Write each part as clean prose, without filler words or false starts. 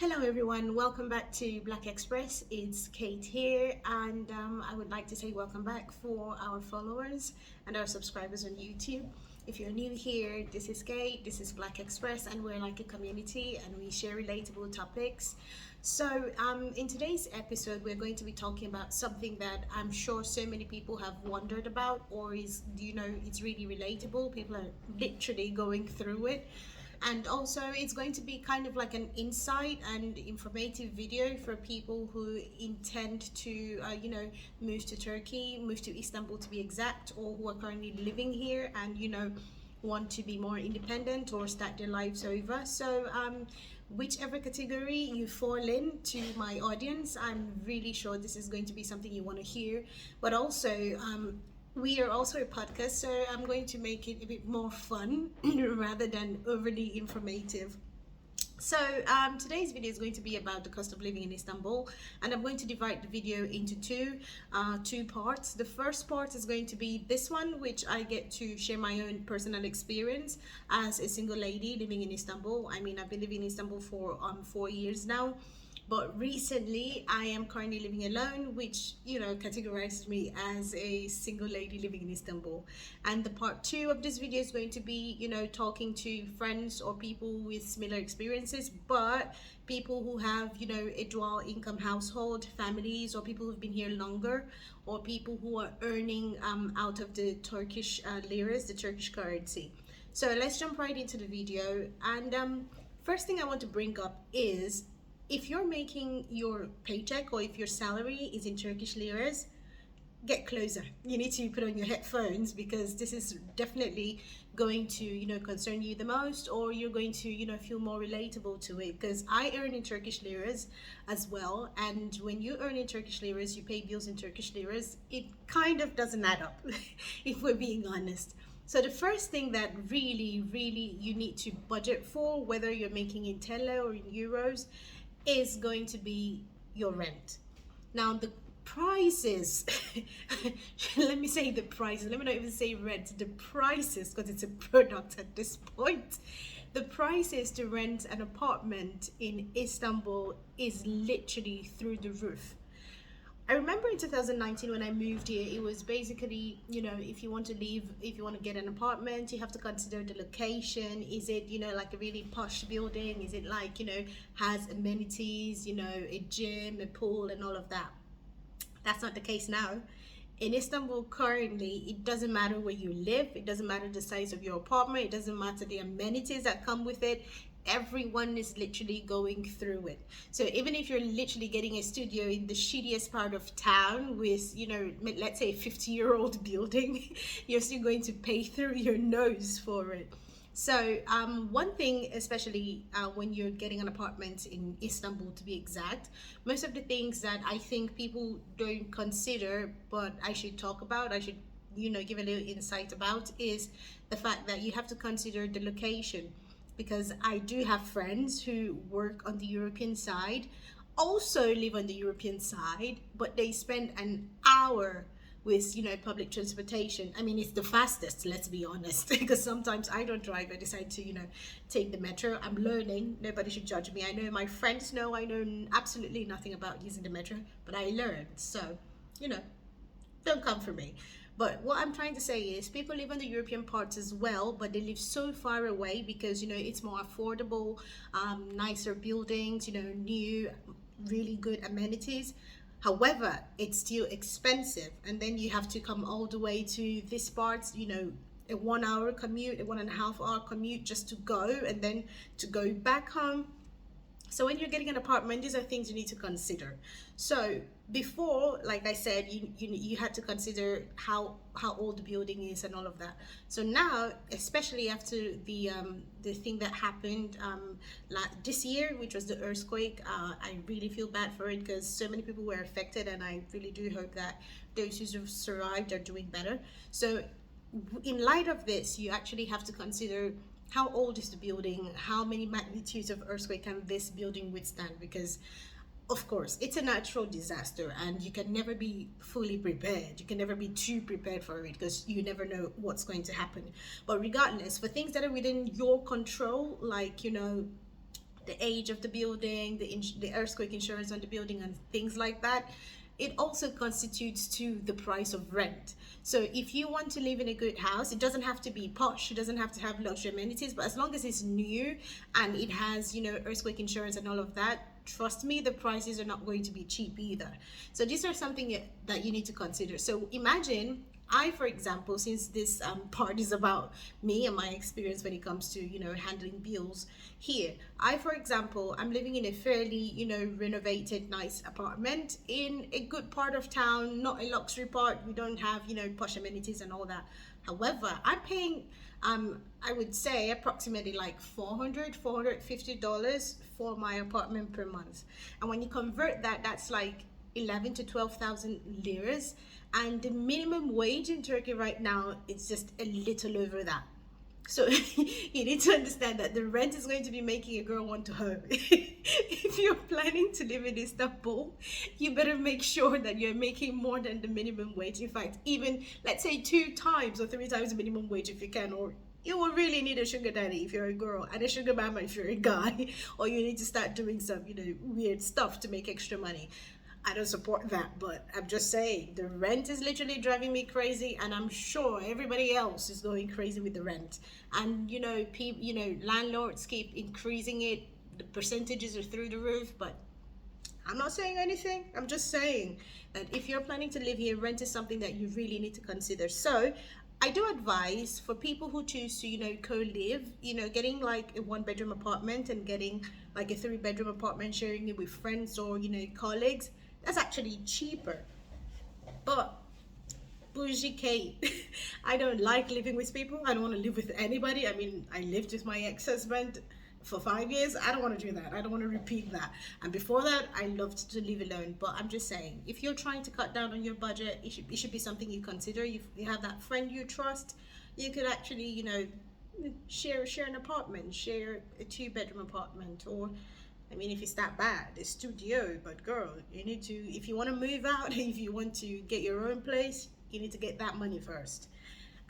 Hello everyone, welcome back to Black Express. It's Kate here, and I would like to say welcome back for our followers and our subscribers on YouTube. If you're new here, this is Kate, this is Black Express, and we're like a community and we share relatable topics. So in today's episode, we're going to be talking about something that I'm sure so many people have wondered about, or is, it's really relatable. People are literally going through it, and also it's going to be kind of like an insight and informative video for people who intend to move to Turkey, move to Istanbul to be exact, or who are currently living here and want to be more independent or start their lives over. So whichever category you fall in to my audience, I'm really sure this is going to be something you want to hear. But also we are also a podcast, so I'm going to make it a bit more fun rather than overly informative. So today's video is going to be about the cost of living in Istanbul, and I'm going to divide the video into two parts. The first part is going to be this one, which I get to share my own personal experience as a single lady living in Istanbul. I mean, I've been living in Istanbul for 4 years now. But recently, I am currently living alone, which, categorized me as a single lady living in Istanbul. And the part two of this video is going to be, talking to friends or people with similar experiences, but people who have, a dual income household, families, or people who've been here longer, or people who are earning out of the Turkish liras, the Turkish currency. So let's jump right into the video. And first thing I want to bring up is, if you're making your paycheck or if your salary is in Turkish liras, get closer. You need to put on your headphones, because this is definitely going to, concern you the most, or you're going to, feel more relatable to it. Because I earn in Turkish liras as well. And when you earn in Turkish liras, you pay bills in Turkish liras, it kind of doesn't add up, if we're being honest. So the first thing that really, really you need to budget for, whether you're making in TL or in euros, is going to be your rent. Now the prices, let me say the prices, let me not even say rent, the prices, because it's a product at this point. The prices to rent an apartment in Istanbul is literally through the roof. I remember in 2019 when I moved here, it was basically, if you want to leave, if you want to get an apartment, you have to consider the location. Is it, like a really posh building? Is it like, has amenities, a gym, a pool, and all of that? That's not the case now. In Istanbul currently, it doesn't matter where you live, it doesn't matter the size of your apartment, it doesn't matter the amenities that come with it. Everyone is literally going through it. So even if you're literally getting a studio in the shittiest part of town with, let's say a 50-year-old building, you're still going to pay through your nose for it. So one thing, especially when you're getting an apartment in Istanbul to be exact, most of the things that I think people don't consider, but I should talk about, I should give a little insight about, is the fact that you have to consider the location. Because I do have friends who work on the European side, also live on the European side, but they spend an hour with public transportation. I mean, it's the fastest, let's be honest, because sometimes I don't drive. I decide to take the metro. I'm learning, nobody should judge me. I know my friends know I know absolutely nothing about using the metro, but I learned. So don't come for me. But what I'm trying to say is, people live in the European parts as well, but they live so far away because, it's more affordable, nicer buildings, new, really good amenities. However, it's still expensive. And then you have to come all the way to this part, a 1 hour commute, a 1.5 hour commute just to go, and then to go back home. So when you're getting an apartment, these are things you need to consider. So before, like I said, you had to consider how old the building is and all of that. So now, especially after the thing that happened this year, which was the earthquake, I really feel bad for it, because so many people were affected, and I really do hope that those who survived are doing better. So in light of this, you actually have to consider, how old is the building? How many magnitudes of earthquake can this building withstand? Because, of course, it's a natural disaster, and you can never be fully prepared. You can never be too prepared for it, because you never know what's going to happen. But regardless, for things that are within your control, like, the age of the building, the earthquake insurance on the building, and things like that, it also constitutes to the price of rent. So if you want to live in a good house, it doesn't have to be posh, it doesn't have to have luxury amenities, but as long as it's new and it has, you know, earthquake insurance and all of that, trust me, the prices are not going to be cheap either. So these are something that you need to consider. So imagine I, for example, since this part is about me and my experience when it comes to, you know, handling bills here, I, for example, I'm living in a fairly, you know, renovated, nice apartment in a good part of town, not a luxury part. We don't have, you know, posh amenities and all that. However, I'm paying, I would say approximately like $450 for my apartment per month. And when you convert that, that's like 11 to 12,000 liras, and the minimum wage in Turkey right now is just a little over that. So you need to understand that the rent is going to be making a girl want to home. If you're planning to live in Istanbul, you better make sure that you're making more than the minimum wage. In fact, even let's say 2 times or 3 times the minimum wage if you can, or you will really need a sugar daddy if you're a girl and a sugar mama if you're a guy, or you need to start doing some, you know, weird stuff to make extra money. I don't support that, but I'm just saying the rent is literally driving me crazy, and I'm sure everybody else is going crazy with the rent. And you know, landlords keep increasing it. The percentages are through the roof, but I'm not saying anything. I'm just saying that if you're planning to live here, rent is something that you really need to consider. So I do advise for people who choose to, you know, co-live, you know, getting like a 1-bedroom apartment and getting like a 3-bedroom apartment, sharing it with friends or, you know, colleagues. That's actually cheaper. But bougie Kate, I don't like living with people. I don't want to live with anybody. I mean, I lived with my ex-husband for 5 years. I don't want to do that. I don't want to repeat that. And before that, I loved to live alone. But I'm just saying, if you're trying to cut down on your budget, it should be something you consider. You have that friend you trust, you could actually, you know, share an apartment, share a 2-bedroom apartment, or I mean, if it's that bad, a studio. But girl, you need to, if you want to move out, if you want to get your own place, you need to get that money first.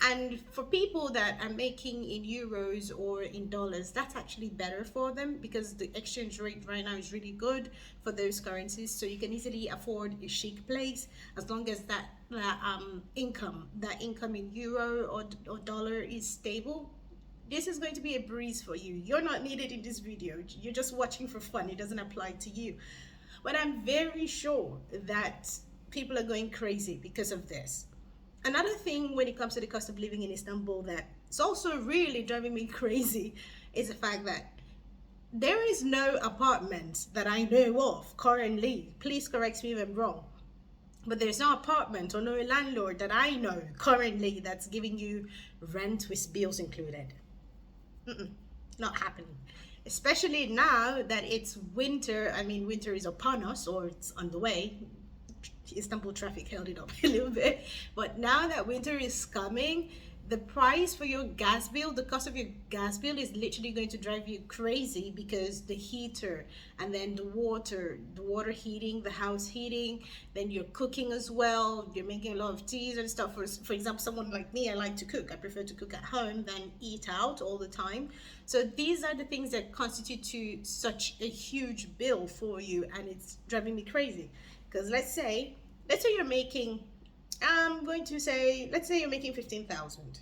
And for people that are making in euros or in dollars, that's actually better for them because the exchange rate right now is really good for those currencies. So you can easily afford a chic place as long as that income in euro or dollar is stable. This is going to be a breeze for you. You're not needed in this video. You're just watching for fun. It doesn't apply to you. But I'm very sure that people are going crazy because of this. Another thing when it comes to the cost of living in Istanbul that's also really driving me crazy is the fact that there is no apartment that I know of currently. Please correct me if I'm wrong. But there's no apartment or no landlord that I know currently that's giving you rent with bills included. Not happening, especially now that it's winter. I mean, winter is upon us, or it's on the way. Istanbul traffic held it up a little bit, but now that winter is coming, the price for your gas bill, the cost of your gas bill is literally going to drive you crazy because the heater and then the water heating, the house heating, then you're cooking as well. You're making a lot of teas and stuff. For example, someone like me, I like to cook. I prefer to cook at home than eat out all the time. So these are the things that constitute to such a huge bill for you, and it's driving me crazy. Because let's say you're making, let's say you're making 15,000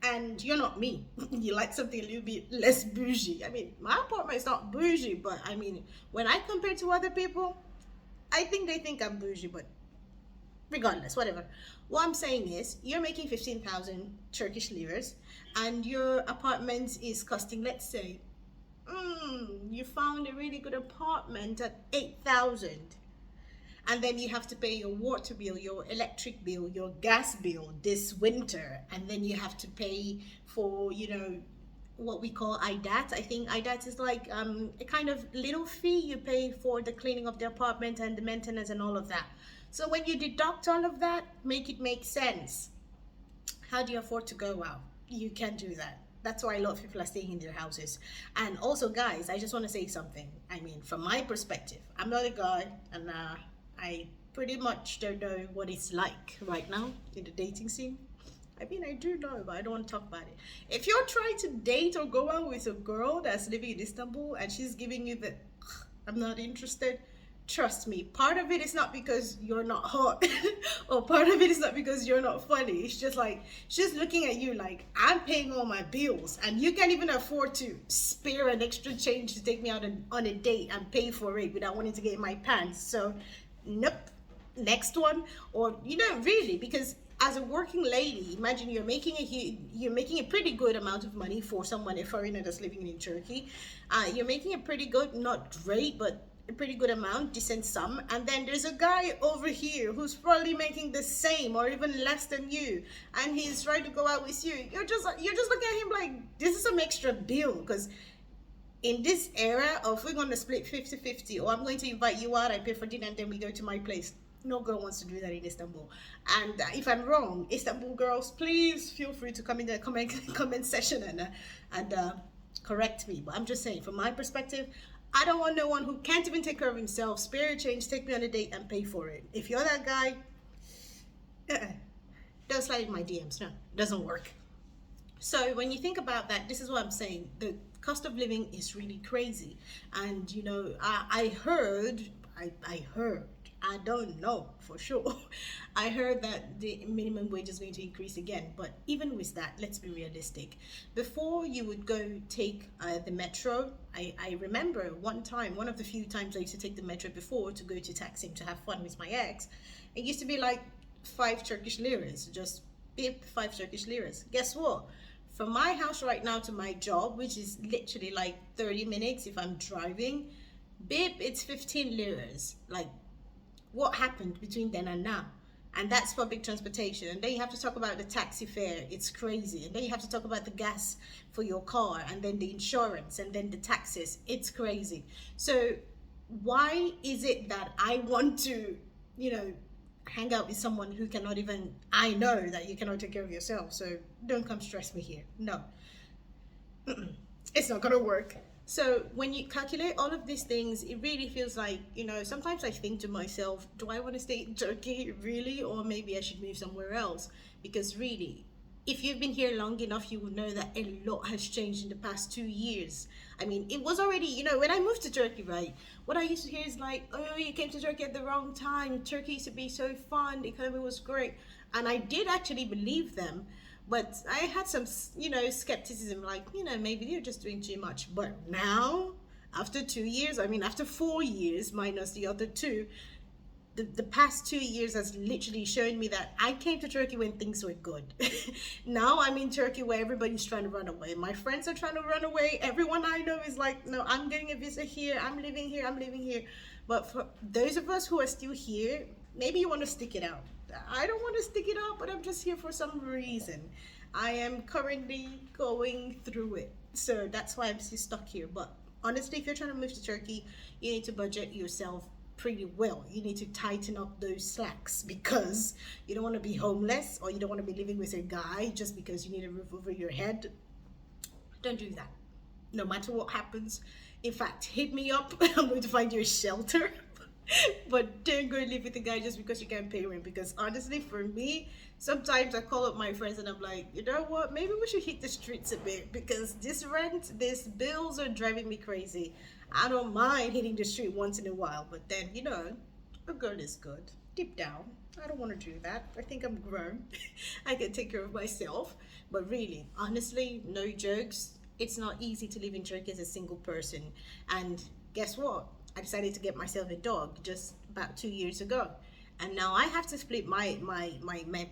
and you're not me. You like something a little bit less bougie. I mean, my apartment is not bougie, but I mean, when I compare to other people, I think they think I'm bougie, but regardless, whatever. What I'm saying is, you're making 15,000 Turkish liras and your apartment is costing, let's say, you found a really good apartment at 8,000. And then you have to pay your water bill, your electric bill, your gas bill this winter. And then you have to pay for, you know, what we call aidat. I think aidat is like a kind of little fee you pay for the cleaning of the apartment and the maintenance and all of that. So when you deduct all of that, make it make sense. How do you afford to go out? You can't do that. That's why a lot of people are staying in their houses. And also, guys, I just want to say something. I mean, from my perspective, I'm not a guy, and I pretty much don't know what it's like right now in the dating scene. I mean, I do know, but I don't want to talk about it. If you're trying to date or go out with a girl that's living in Istanbul and she's giving you the, I'm not interested, trust me, part of it is not because you're not hot or part of it is not because you're not funny. It's just like, she's looking at you like, I'm paying all my bills and you can't even afford to spare an extra change to take me out on a date and pay for it without wanting to get in my pants. So, nope. Next one. Or, you know, really, because as a working lady, imagine you're making a pretty good amount of money for someone, a foreigner that's living in Turkey. You're making a pretty good, not great, but a pretty good amount, decent sum. And then there's a guy over here who's probably making the same or even less than you, and he's trying to go out with you. You're just looking at him like, this is some extra bill. Because in this era of, we're going to split 50-50, or I'm going to invite you out, I pay for dinner, and then we go to my place. No girl wants to do that in Istanbul. And if I'm wrong, Istanbul girls, please feel free to come in the comment section and correct me. But I'm just saying, from my perspective, I don't want no one who can't even take care of himself, spare a change, take me on a date, and pay for it. If you're that guy, don't slide in my DMs. No, it doesn't work. So when you think about that, this is what I'm saying. The cost of living is really crazy. And, you know, I heard, I don't know for sure. I heard that the minimum wage is going to increase again. But even with that, let's be realistic. Before you would go take the metro, I remember one of the few times I used to take the metro before to go to Taksim to have fun with my ex. It used to be like 5 Turkish liras, just beep, 5 Turkish liras. Guess what? From my house right now to my job, which is literally like 30 minutes if I'm driving, beep, it's 15 liras. Like, what happened between then and now? And that's public transportation. And then you have to talk about the taxi fare. It's crazy. And then you have to talk about the gas for your car, and then the insurance, and then the taxes. It's crazy. So why is it that I want to, you know, hang out with someone who cannot even, I know that you cannot take care of yourself, so don't come stress me here. No. It's not gonna work. So when you calculate all of these things, it really feels like, you know, sometimes I think to myself, do I want to stay in Turkey really, or maybe I should move somewhere else? Because really, if you've been here long enough, you will know that a lot has changed in the past 2 years. I mean, it was already, you know, when I moved to Turkey, right, what I used to hear is like, oh, you came to Turkey at the wrong time. Turkey used to be so fun. The economy was great. And I did actually believe them. But I had some, you know, skepticism, like, you know, maybe they're just doing too much. But now, after 2 years, I mean, after 4 years, minus the other 2, the past 2 years has literally shown me that I came to Turkey when things were good. Now I'm in Turkey where everybody's trying to run away. My friends are trying to run away. Everyone I know is like, no, I'm getting a visa here. I'm living here. But for those of us who are still here, maybe you want to stick it out. I don't want to stick it out, but I'm just here for some reason. I am currently going through it. So that's why I'm still stuck here. But honestly, if you're trying to move to Turkey, you need to budget yourself pretty well. You need to tighten up those slacks, because you don't want to be homeless, or you don't want to be living with a guy just because you need a roof over your head. Don't do that. No matter what happens. In fact, hit me up. I'm going to find you a shelter. But don't go live with a guy just because you can't pay rent. Because honestly, for me, sometimes I call up my friends and I'm like, you know what, maybe we should hit the streets a bit, because this rent, these bills are driving me crazy. I don't mind hitting the street once in a while, but then, you know, a girl is good deep down. I don't want to do that. I think I'm grown. I can take care of myself. But really, honestly, no jokes, it's not easy to live in Turkey as a single person. And guess what? I decided to get myself a dog just about 2 years ago. And now I have to split my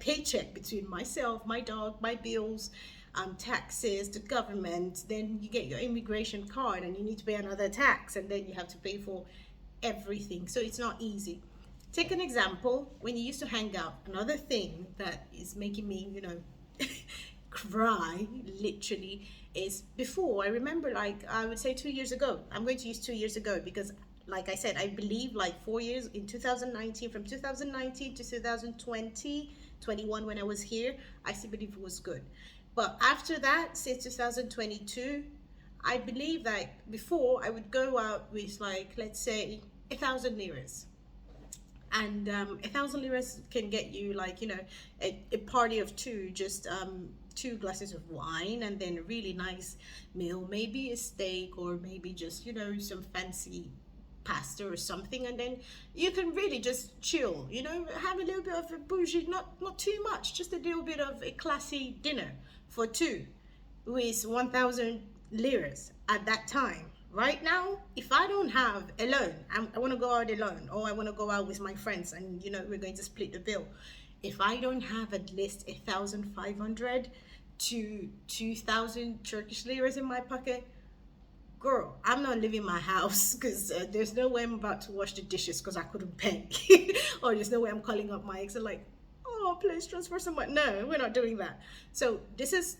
paycheck between myself, my dog, my bills, taxes, the government. Then you get your immigration card and you need to pay another tax, and then you have to pay for everything. So it's not easy. Take an example, when you used to hang out, another thing that is making me, you know, cry literally is before. I remember, like, I would say 2 years ago. I'm going to use 2 years ago because, like I said, I believe like 4 years in 2019, from 2019 to 2020, 21 when I was here, I still believe it was good. But after that, since 2022, I believe that before I would go out with, like, let's say 1,000 liras. and 1,000 liras can get you, like, you know, a party of two, just 2 glasses of wine, and then a really nice meal, maybe a steak, or maybe just, you know, some fancy pasta or something, and then you can really just chill, you know, have a little bit of a bougie, not too much, just a little bit of a classy dinner for two with 1,000 liras at that time. Right now, if I don't have alone, I want to go out alone, or I want to go out with my friends, and you know, we're going to split the bill. If I don't have at least 1,500 to 2,000 Turkish liras in my pocket, girl, I'm not leaving my house, because there's no way I'm about to wash the dishes because I couldn't pay, or there's no way I'm calling up my ex and like, oh, please transfer some money. No, we're not doing that. So this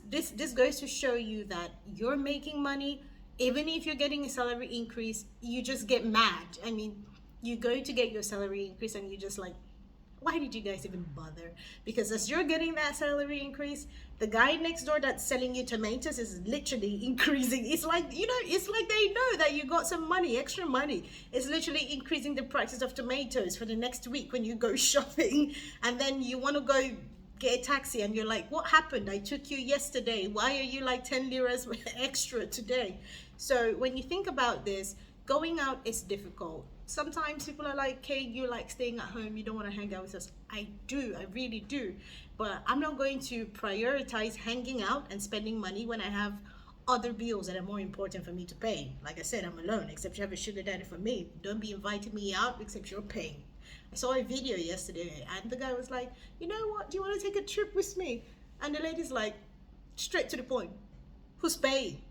goes to show you that you're making money. Even if you're getting a salary increase, you just get mad. I mean, you go to get your salary increase and you just like, why did you guys even bother? Because as you're getting that salary increase, the guy next door that's selling you tomatoes is literally increasing. It's like, you know, it's like they know that you got some money, extra money. It's literally increasing the prices of tomatoes for the next week when you go shopping. And then you want to go get a taxi and you're like, what happened? I took you yesterday. Why are you like 10 liras extra today? So when you think about this, going out is difficult. Sometimes people are like, Kate, you like staying at home, you don't want to hang out with us. I do, I really do. But I'm not going to prioritize hanging out and spending money when I have other bills that are more important for me to pay. Like I said, I'm alone, except you have a sugar daddy for me. Don't be inviting me out except you're paying. I saw a video yesterday and the guy was like, you know what, do you want to take a trip with me? And the lady's like, straight to the point, who's paying?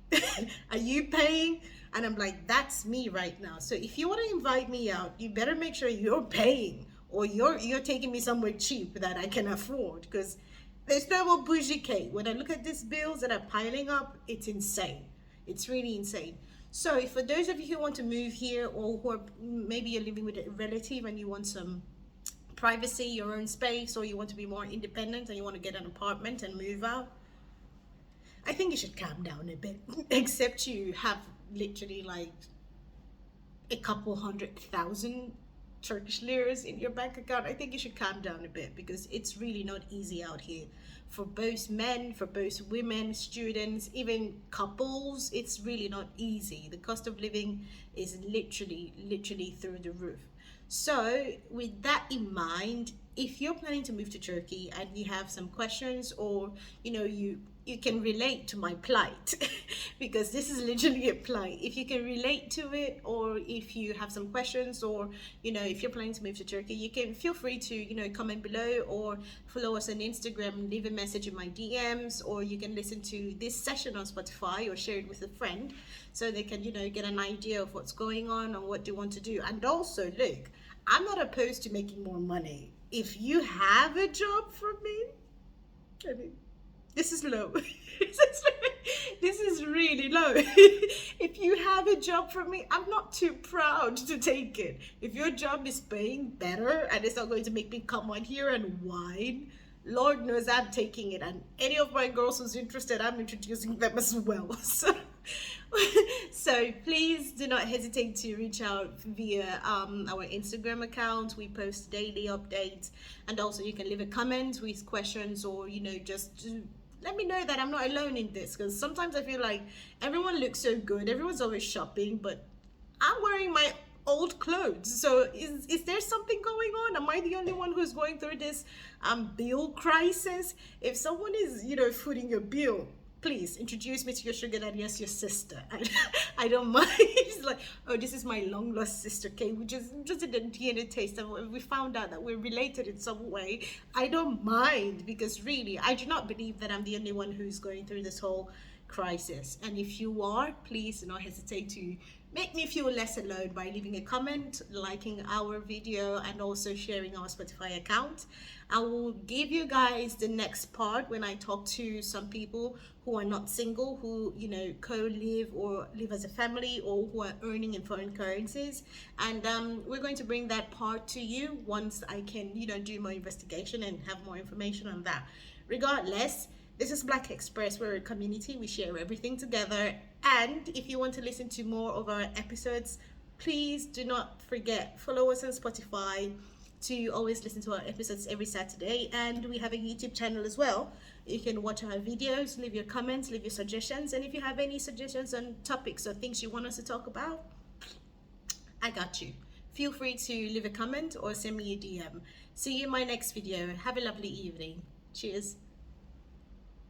Are you paying? And I'm like, that's me right now. So if you want to invite me out, you better make sure you're paying, or you're taking me somewhere cheap that I can afford, because there's no more bougie Kate. When I look at these bills that are piling up, it's insane. It's really insane. So if for those of you who want to move here, or who are, maybe you're living with a relative and you want some privacy, your own space, or you want to be more independent and you want to get an apartment and move out, I think you should calm down a bit. Except you have literally like a couple 100,000 Turkish liras in your bank account. I think you should calm down a bit, because it's really not easy out here for both men, for both women, students, even couples. It's really not easy. The cost of living is literally through the roof. So with that in mind, if you're planning to move to Turkey and you have some questions, or you know, you can relate to my plight, because this is literally a plight. If you can relate to it, or if you have some questions, or you know, if you're planning to move to Turkey, you can feel free to, you know, comment below, or follow us on Instagram, leave a message in my DMs, or you can listen to this session on Spotify or share it with a friend, so they can, you know, get an idea of what's going on and what they want to do. And also, look, I'm not opposed to making more money. If you have a job for me, I mean, this is low. This is really low. If you have a job for me, I'm not too proud to take it. If your job is paying better and it's not going to make me come on here and whine, Lord knows I'm taking it. And any of my girls who's interested, I'm introducing them as well. So please do not hesitate to reach out via our Instagram account. We post daily updates, and also you can leave a comment with questions, or you know, just let me know that I'm not alone in this, because sometimes I feel like everyone looks so good, everyone's always shopping, but I'm wearing my old clothes. So is there something going on? Am I the only one who's going through this bill crisis? If someone is, you know, footing your bill, please introduce me to your sugar daddy as your sister. I don't mind. It's like, oh, this is my long lost sister, Kay. We just did a DNA taste and we found out that we're related in some way. I don't mind, because really, I do not believe that I'm the only one who's going through this whole crisis. And if you are, please do not hesitate to make me feel less alone by leaving a comment, liking our video, and also sharing our Spotify account. I will give you guys the next part when I talk to some people who are not single, who, you know, co-live or live as a family, or who are earning in foreign currencies. And we're going to bring that part to you once I can, you know, do more investigation and have more information on that. Regardless, this is Black Express. We're a community. We share everything together. And if you want to listen to more of our episodes, please do not forget, follow us on Spotify, to always listen to our episodes every Saturday. And we have a YouTube channel as well. You can watch our videos, leave your comments, leave your suggestions. And if you have any suggestions on topics or things you want us to talk about, I got you. Feel free to leave a comment or send me a DM. See you in my next video. Have a lovely evening. Cheers.